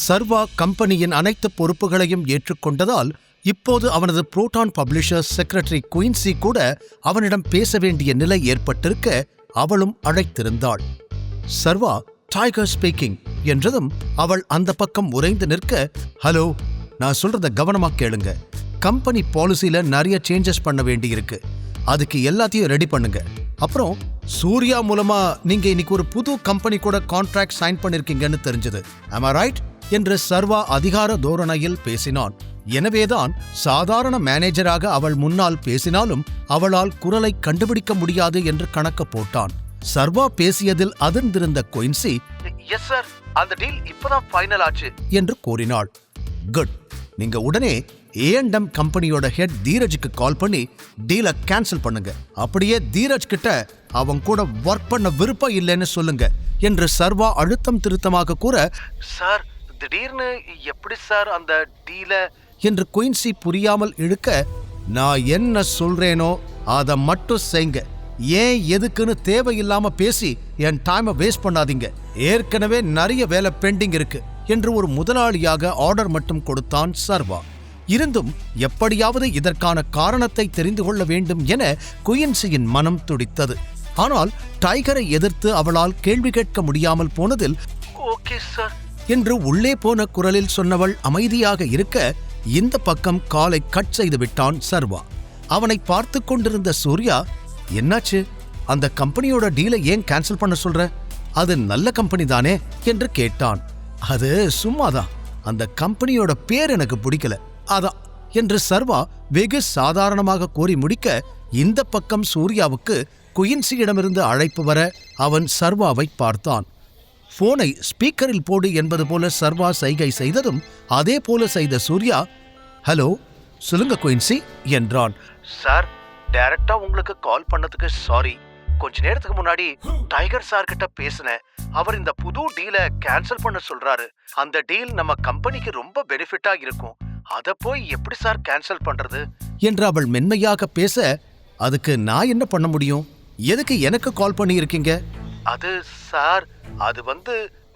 சர்வா கம்பெனியின் அனைத்து பொறுப்புகளையும் ஏற்றுக்கொண்டதால் இப்போது அவனது புரோட்டான் பப்ளிஷர்ஸ் செக்ரட்டரி குயின்சி கூட அவனிடம் பேச வேண்டிய நிலை ஏற்பட்டிருக்க அவளும் அழைத்திருந்தாள். சர்வா டைகர் ஸ்பீக்கிங் என்றதும் அவள் அந்த பக்கம் உறைந்து நிற்க, ஹலோ, நான் சொல்றத கவனமா கேளுங்க. கம்பெனி பாலிசியில நிறைய சேஞ்சஸ் பண்ண வேண்டியிருக்கு. அதுக்கு எல்லாத்தையும் ரெடி பண்ணுங்க. அப்புறம் சூர்யா மூலமா நீங்க இன்னைக்கு ஒரு புது கம்பெனி கூட கான்ட்ராக்ட் சைன் பண்ணிருக்கீங்கன்னு தெரிஞ்சது. am I right என்று சர்வா அதிகார தோரணையில் பேசினான். எனவேதான் சாதாரண மேனேஜராக அவள் முன்னால் பேசினாலும் அவளால் குரலை கண்டுபிடிக்க முடியாது என்று கணக்கு போட்டான். சர்வா பேசியதில் அதிர்ந்திருந்த குயின்சி, எஸ் சார், அந்த டீல் இப்பதான் ஃபைனல் ஆச்சு என்று கூறினாள். குட், நீங்க உடனே A&M கம்பெனியோட ஹெட் தீரஜுக்கு கால் பண்ணி டீலை கேன்சல் பண்ணுங்க. அப்படியே தீரஜ் கிட்ட அவங்க கூட ஒர்க் பண்ண விருப்பம் இல்லைன்னு சொல்லுங்க என்று சர்வா அழுத்தம் திருத்தமாக கூற, சார், திடீர்னு எப்படி சார் அந்த டீல என்று குயின்சி புரியாமல் இழுக்க, நான் என்ன சொல்றேனோ அதை மட்டும் செய்ங்க. ஏன் எதுக்குன்னு தேவையில்லாம பேசி என் டைமை வேஸ்ட் பண்ணாதீங்க. ஏற்கனவே நிறைய வேலை பெண்டிங் இருக்கு என்று ஒரு முதலாளியாக ஆர்டர் மட்டும் கொடுத்தான் சர்வா. இருந்தும் எப்படியாவது இதற்கான காரணத்தை தெரிந்து கொள்ள வேண்டும் என குயின்சியின் மனம் துடித்தது. ஆனால் டைகரை எதிர்த்து அவளால் கேள்வி கேட்க முடியாமல் போனதில், ஓகே சார் என்று உள்ளே போன குரலில் சொன்னவள் அமைதியாக இருக்க, இந்த பக்கம் காலை கட் செய்து விட்டான் சர்வா. அவனை பார்த்து கொண்டிருந்த சூர்யா, என்னாச்சு, அந்த கம்பெனியோட டீலை ஏன் கேன்சல் பண்ண சொல்ற? அது நல்ல கம்பெனி தானே என்று கேட்டான். அது சும்மாதான், அந்த கம்பெனியோட பேர் எனக்கு பிடிக்கல, அதான் என்று சர்வா வெகு சாதாரணமாக கூறி முடிக்க, இந்த பக்கம் சூர்யாவுக்கு குயின்சியிடமிருந்து அழைப்பு வர அவன் சர்வாவை பார்த்தான். போனை ஸ்பீக்கரில் போடு என்பது போல சர்வா சைகை செய்ததும் அதே போல செய்த சூர்யா, ஹலோ, சொல்லுங்க குயின்சி என்றான். சார், டைரக்டா உங்களுக்கு கால் பண்ணதுக்கு சாரி. கொஞ்ச நேரத்துக்கு முன்னாடி டைகர் சார் கிட்ட பேசினேன். அவர் இந்த புது டீலை கேன்சல் பண்ண சொல்றாரு. அந்த டீல் நம்ம கம்பெனிக்கு ரொம்ப பெனிஃபிட்டா இருக்கும். அத போய் எப்படி சார் கேன்சல் பண்றது என்று அவள் மென்மையாக பேச, அதுக்கு நான் என்ன பண்ண முடியும்? எதுக்கு எனக்கு கால் பண்ணி இருக்கீங்க? அது சார், அது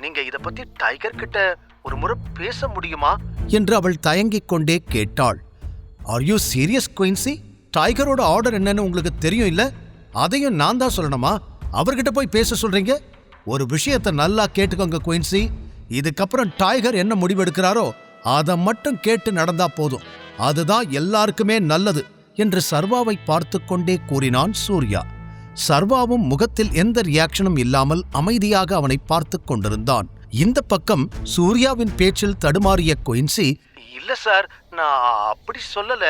நீங்க இத பத்தி டைகர் கிட்ட ஒரு முறை பேச முடியுமா என்று அவள் தயங்கிக் கொண்டே கேட்டாள். Are you serious Quincy? டைகரோட ஆர்டர் என்னன்னு உங்களுக்கு தெரியும் இல்ல? அதையும் நான் தான் சொல்லணுமா? அவர்கிட்ட போய் பேச சொல்றீங்க? ஒரு விஷயத்தை நல்லா கேட்டுக்கோங்க குயின்சி. இதுக்கப்புறம் டைகர் என்ன முடிவெடுக்கிறாரோ அதை மட்டும் கேட்டு நடந்தா போதும். அதுதான் எல்லாருக்குமே நல்லது என்று சர்வாவை பார்த்து கொண்டே கூறினான் சூர்யா. சர்வாவும் முகத்தில் எந்த ரியாக்ஷனும் இல்லாமல் அமைதியாக அவனை பார்த்து கொண்டிருந்தான். இந்த பக்கம் சூர்யாவின் பேச்சில் தடுமாறிய குயின்சி, இல்ல சார், நான் அப்படி சொல்லல,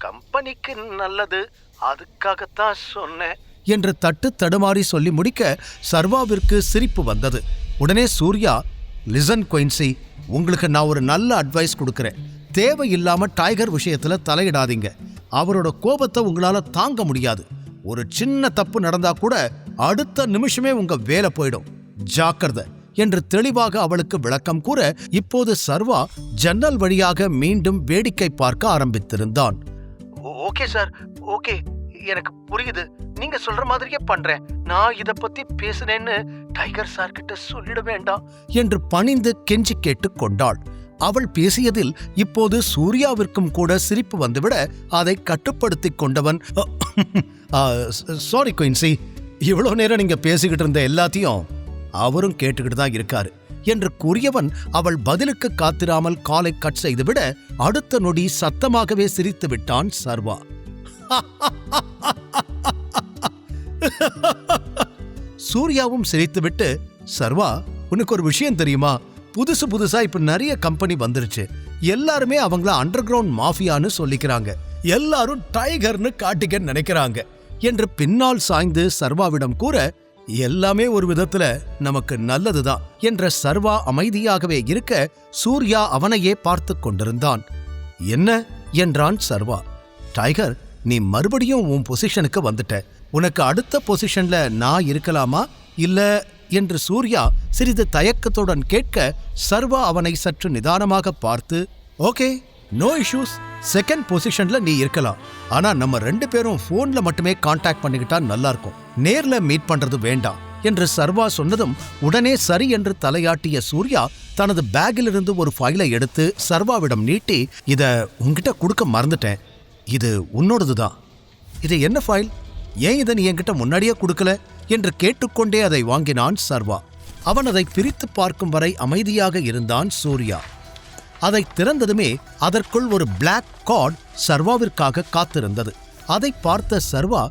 கம்பெனிக்கு நல்லது, அதுக்காகத்தான் சொன்னேன் என்று தட்டு தடுமாறி சொல்லி முடிக்க சர்வாவிற்கு சிரிப்பு வந்தது. உடனே சூர்யா, லிசன் குயின்சி, உங்களுக்கு நான் ஒரு நல்ல அட்வைஸ் கொடுக்கறேன். தேவையில்லாம டைகர் விஷயத்துல தலையிடாதீங்க. அவரோட கோபத்தை உங்களால தாங்க முடியாது. ஒரு சின்ன தப்பு நடந்தா கூட அடுத்த நிமிஷமே உங்க வேலை போயிடும். ஜாக்கிரதை என்று தெளிவாக அவளுக்கு விளக்கம் கூற, இப்போது சர்வா ஜன்னல் வழியாக மீண்டும் வேடிக்கை பார்க்க ஆரம்பித்திருந்தான். ஓகே சார், ஓகே, எனக்கு புரியுது. நீங்க சொல்ற மாதிரியே பண்றேன். நான் இத பத்தி பேசுனேன்னு டைகர் சார் கிட்ட சொல்லிட வேண்டாம் என்று பணிந்து கெஞ்சி கேட்டுக் கொண்டாள். அவள் பேசியதில் இப்போது சூர்யாவிற்கும் கூட சிரிப்பு வந்துவிட அதை கட்டுப்படுத்திக் கொண்டவன், சாரி குயின்சி, இவ்வளவு நேரம் நீங்க பேசிக்கிட்டு இருந்த எல்லாத்தையும் அவரும் கேட்டுக்கிட்டு தான் இருக்காரு என்று கூறியவன் அவள் பதிலுக்கு காத்திராமல் காலை கட் செய்துவிட அடுத்த நொடி சத்தமாகவே சிரித்து விட்டான் சர்வா. சூர்யாவும் சிரித்துவிட்டு, சர்வா, உனக்கு ஒரு விஷயம் தெரியுமா? புதுசா இப்ப நிறைய கம்பெனி வந்துருச்சு. எல்லாருமே அவங்கள அண்டர் கிரவுண்ட் மாஃபியான்னு சொல்லிக்கிறாங்க. எல்லாரும் டைகர்னு காட்டிக்க நினைக்கிறாங்க என்று பின்னால் சாய்ந்து சர்வாவிடம் கூற, எல்லாமே ஒரு விதத்துல நமக்கு நல்லதுதான் என்ற சர்வா அமைதியாகவே இருக்க சூர்யா அவனையே பார்த்து கொண்டிருந்தான். என்ன என்றான் சர்வா. டைகர், நீ மறுபடியும் உன் பொசிஷனுக்கு வந்துட்ட. உனக்கு அடுத்த பொசிஷன்ல நான் இருக்கலாமா இல்ல என்று சூர்யா சிறிது தயக்கத்துடன் கேட்க சர்வா அவனை சற்று நிதானமாக பார்த்து, ஓகே, நோ இஷ்யூஸ், செகண்ட் பொசிஷன்ல நீ இருக்கலாம். ஆனா நம்ம 2 பேரும் போன்ல மட்டுமே கான்டாக்ட் பண்ணிக்கிட்டா நல்லா இருக்கும். நேர்ல மீட் பண்றது வேண்டாம் என்று சர்வா சொன்னதும் உடனே சரி என்று தலையாட்டிய சூர்யா தனது பேக்கிலிருந்து ஒரு ஃபைலை எடுத்து சர்வாவிடம் நீட்டி, இத உன்கிட்ட கொடுக்க மறந்துட்டேன், இது உன்னோடதுதான். இது என்ன ஃபைல்? ஏன் இதை நீ என்கிட்ட முன்னாடியே கொடுக்கல என்று கேட்டுக்கொண்டே அதை வாங்கினான் சர்வா. அவன் அதை பிரித்து பார்க்கும் வரை அமைதியாக இருந்தான் சூர்யா. அதை திறந்ததுமே அதற்குள் ஒரு பிளாக் கார்டு சர்வாவிற்காக காத்திருந்தது. அதை பார்த்த சர்வா,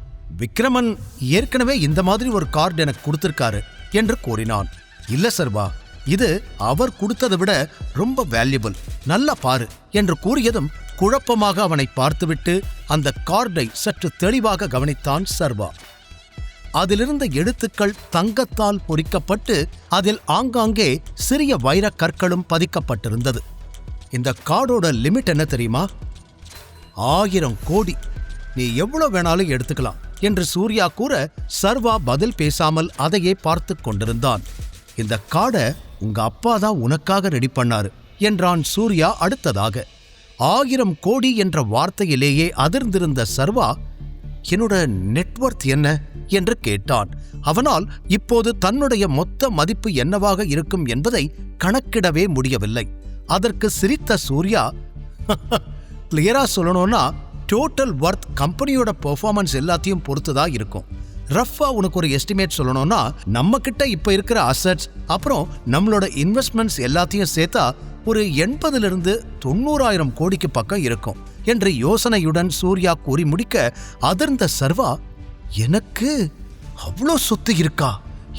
விக்ரமன் ஏற்கனவே இந்த மாதிரி ஒரு கார்டு எனக்கு கொடுத்திருக்காரு என்று கூறினான். இல்ல சர்வா, இது அவர் கொடுத்ததை விட ரொம்ப வேல்யூபிள், நல்லா பாரு என்று கூறியதும் குழப்பமாக அவனை பார்த்துவிட்டு அந்த கார்டை சற்று தெளிவாக கவனித்தான் சர்வா. அதிலிருந்த எழுத்துக்கள் தங்கத்தால் பொறிக்கப்பட்டு அதில் ஆங்காங்கே சிறிய வைரக் கற்களும் பதிக்கப்பட்டிருந்தது. இந்த கார்டோட லிமிட் என்ன தெரியுமா? 1000 கோடி. நீ எவ்வளவு வேணாலும் எடுத்துக்கலாம் என்று சூர்யா கூற சர்வா பதில் பேசாமல் அதையே பார்த்து கொண்டிருந்தான். இந்த கார்டை உங்க அப்பா தான் உனக்காக ரெடி பண்ணாரு என்றான் சூர்யா அடுத்ததாக. 1000 கோடி என்ற வார்த்தையிலேயே அதிர்ந்திருந்த சர்வா, என்னோட நெட்வொர்த் என்ன என்று கேட்டான். அவனால் இப்போது தன்னுடைய மொத்த மதிப்பு என்னவாக இருக்கும் என்பதை கணக்கிடவே முடியவில்லை. அதற்கு சிரித்த சூர்யா, கிளியரா சொல்லணும்னா டோட்டல் வர்த் கம்பெனியோட பெர்ஃபார்மன்ஸ் எல்லாத்தையும் பொறுத்துதான் இருக்கும். ரஃபா உனக்கு ஒரு எஸ்டிமேட் சொல்லணும்னா நம்ம கிட்ட இப்ப இருக்கிற அசட்ஸ் அப்புறம் நம்மளோட இன்வெஸ்ட்மெண்ட்ஸ் எல்லாத்தையும் சேர்த்தா ஒரு 80,000-90,000 கோடிக்கு பக்கம் இருக்கும் என்று யோசனையுடன் சூர்யா கூறி முடிக்க அதிர்ந்த சர்வா, எனக்கு அவ்வளோ சொத்து இருக்கா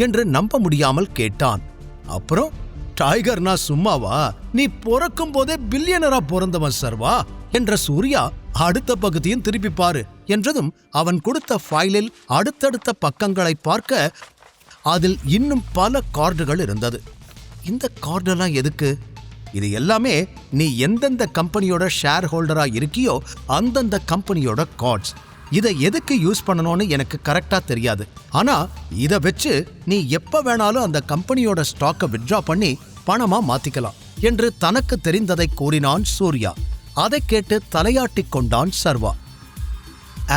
என்று நம்ப முடியாமல் கேட்டான். அப்புறம் டைகர்னா சும்மாவா, நீ பிறக்கும் போதே பில்லியனரா பிறந்தவன் சர்வா என்ற சூர்யா, அடுத்த பகுதியும் திருப்பி பாரு என்றதும் அவன் கொடுத்த ஃபைலில் அடுத்தடுத்த பக்கங்களை பார்க்க அதில் இன்னும் பல கார்டுகள் இருந்தது. இந்த கார்டெல்லாம் எதுக்கு? இது எல்லாமே நீ எந்தெந்த கம்பெனியோட ஷேர் ஹோல்டரா இருக்கியோ அந்தந்த கம்பெனியோட கார்ட்ஸ். இதை எதுக்கு யூஸ் பண்ணணும்னு எனக்கு கரெக்டா தெரியாது. ஆனா இதை வச்சு நீ எப்ப வேணாலும் அந்த கம்பெனியோட ஸ்டாக்கை வித்ட்ரா பண்ணி பணமா மாத்திக்கலாம் என்று தனக்கு தெரிந்ததை கூறினான் சூர்யா. அதை கேட்டு தலையாட்டிக் கொண்டான் சர்வா.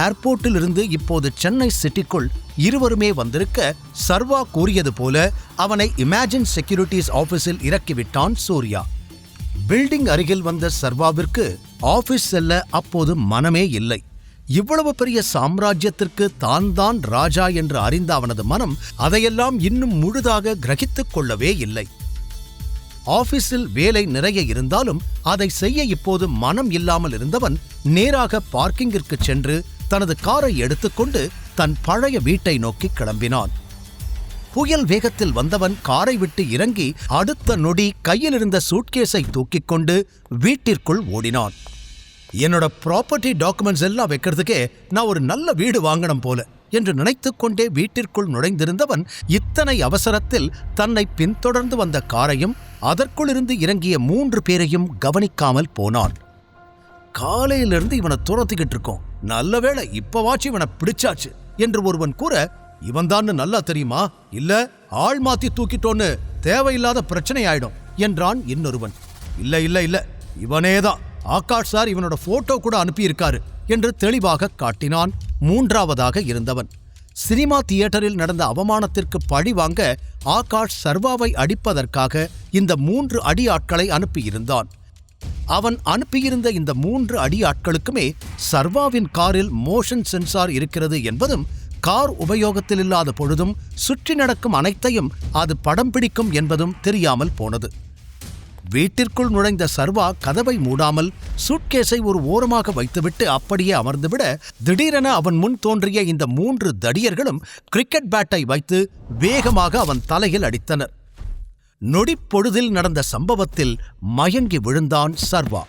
ஏர்போர்ட்டில் இருந்து இப்போது சென்னை சிட்டிக்குள் இருவருமே வந்திருக்க சர்வா கூறியது போல அவனை இமேஜின் செக்யூரிட்டிஸ் ஆபீஸில் இறக்கிவிட்டான் சூர்யா. பில்டிங் அருகில் வந்த சர்வாவிற்கு ஆபீஸ் செல்ல அப்போது மனமே இல்லை. இவ்வளவு பெரிய சாம்ராஜ்யத்திற்கு தான் ராஜா என்று அறிந்த அவனது மனம் அதையெல்லாம் இன்னும் முழுதாக கிரகித்துக் கொள்ளவே இல்லை. ஆபீஸில் வேலை நிறைய இருந்தாலும் அதை செய்ய இப்போது மனம் இல்லாமல் இருந்தவன் நேராக பார்க்கிங்கிற்கு சென்று தனது காரை எடுத்துக்கொண்டு தன் பழைய வீட்டை நோக்கி கிளம்பினான். புயல் வேகத்தில் வந்தவன் காரை விட்டு இறங்கி அடுத்த நொடி கையில் இருந்த சூட்கேஸை தூக்கிக் கொண்டு வீட்டிற்குள் ஓடினான். என்னோட ப்ராப்பர்ட்டி டாக்குமெண்ட்ஸ் எல்லாம் வைக்கிறதுக்கே நான் ஒரு நல்ல வீடு வாங்கணும் போல என்று நினைத்துக்கொண்டே வீட்டிற்குள் நுழைந்திருந்தவன் இத்தனை அவசரத்தில் தன்னை பின்தொடர்ந்து வந்த காரையும் அதற்குள் இருந்து இறங்கிய 3 பேரையும் கவனிக்காமல் போனான். காலையிலிருந்து இவனை துரத்திக்கிட்டு இருக்கோம், நல்ல வேளை இப்பவாச்சு இவனை பிடிச்சாச்சு என்று ஒருவன் கூற, இவன்தான்னு நல்லா தெரியுமா, இல்ல ஆள் மாத்தி தூக்கிட்டோன்னு தேவையில்லாத பிரச்சனை ஆயிடும் என்றான் இன்னொருவன். இல்ல இல்ல இல்ல இவனேதான், ஆகாஷ் சார் இவனோட போட்டோ கூட அனுப்பியிருக்காரு என்று தெளிவாக காட்டினான் மூன்றாவதாக இருந்தவன். சினிமா தியேட்டரில் நடந்த அவமானத்திற்கு பழி வாங்க ஆகாஷ் சர்வாவை அடிப்பதற்காக இந்த 3 அடியாட்களை அனுப்பியிருந்தான். அவன் அனுப்பியிருந்த இந்த 3 அடியாட்களுக்குமே சர்வாவின் காரில் மோஷன் சென்சார் இருக்கிறது என்பதும் கார் உபயோகத்தில் இல்லாத பொழுதும் சுற்றி நடக்கும் அனைத்தையும் அது படம் பிடிக்கும் என்பதும் தெரியாமல் போனது. வீட்டிற்குள் நுழைந்த சர்வா கதவை மூடாமல் சூட்கேஸை ஒரு ஓரமாக வைத்துவிட்டு அப்படியே அமர்ந்துவிட திடீரென அவன் முன் தோன்றிய இந்த 3 தடியர்களும் கிரிக்கெட் பேட்டை வைத்து வேகமாக அவன் தலையில் அடித்தனர். நொடிப்பொழுதில் நடந்த சம்பவத்தில் மயங்கி விழுந்தான் சர்வா.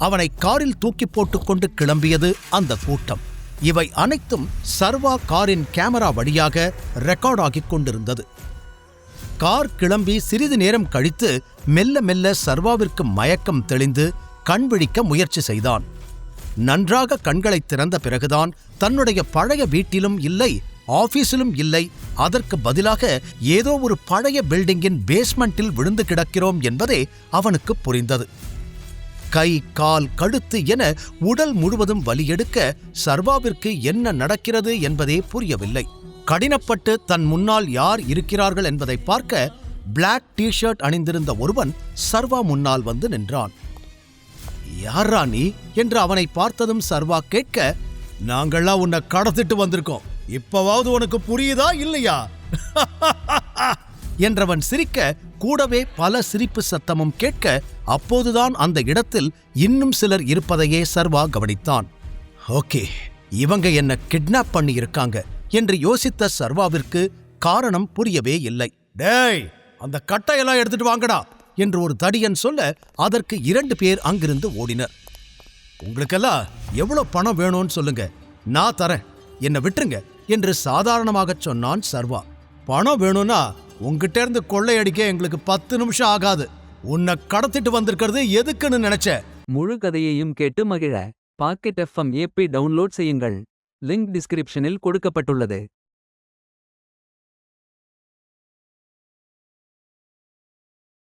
அவனை காரில் தூக்கி போட்டுக்கொண்டு கிளம்பியது அந்த கூட்டம். இவை அனைத்தும் சர்வா காரின் கேமரா வழியாக ரெக்கார்ட் ஆகிக் கொண்டிருந்தது. கார் கிளம்பி சிறிது நேரம் கழித்து மெல்ல மெல்ல சர்வாவிற்கு மயக்கம் தெளிந்து கண் விழிக்க முயற்சி செய்தான். நன்றாக கண்களை திறந்த பிறகுதான் தன்னுடைய பழைய வீட்டிலும் இல்லை, ஆபீஸிலும் இல்லை, அதற்கு பதிலாக ஏதோ ஒரு பழைய பில்டிங்கின் பேஸ்மெண்டில் விழுந்து கிடக்கிறோம் என்பதே அவனுக்கு புரிந்தது. கை, கால், கழுத்து என உடல் முழுவதும் வலியெடுக்க சர்வாவிற்கு என்ன நடக்கிறது என்பதே புரியவில்லை. கடினப்பட்டு தன் முன்னால் யார் இருக்கிறார்கள் என்பதை பார்க்க பிளாக் டி-ஷர்ட் அணிந்திருந்த ஒருவன் சர்வா முன்னால் வந்து நின்றான். யாரா நீ என்று அவனை பார்த்ததும் சர்வா கேட்க, நாங்கள்லாம் உன்னை கடத்திட்டு வந்திருக்கோம், இப்பவாவது உனக்கு புரியுதா இல்லையா என்றவன் சிரிக்க, கூடவே பல சிரிப்பு சத்தமும் கேட்க, அப்போதுதான் அந்த இடத்தில் இன்னும் சிலர் இருப்பதையே சர்வா கவனித்தான். ஓகே, இவங்க என்ன கிட்னாப் பண்ணி இருக்காங்க என்று யோசித்த சர்வாவிற்கு காரணம் புரியவே இல்லை. டேய், அந்த கட்டையெல்லாம் எடுத்துட்டு வாங்கடா என்று ஒரு தடியன் சொல்ல, அதற்கு 2 பேர் அங்கிருந்து ஓடினர். உங்களுக்கெல்லாம் எவ்வளவு பணம் வேணும்னு சொல்லுங்க, நான் தரேன், என்னை விட்டுருங்க என்று சாதாரணமாகச் சொன்னான் சர்வா. பணம் வேணும்னா உங்ககிட்ட இருந்து கொள்ளையடிக்க எங்களுக்கு 10 நிமிஷம் ஆகாது. உன்னை கடத்திட்டு வந்திருக்கிறது எதுக்குன்னு நினைச்ச? முழு கதையையும் கேட்டு மகிழ பாக்கெட் FM ஆப்பை டவுன்லோட் செய்யுங்கள். லிங்க் டிஸ்கிரிப்ஷனில் கொடுக்கப்பட்டுள்ளது.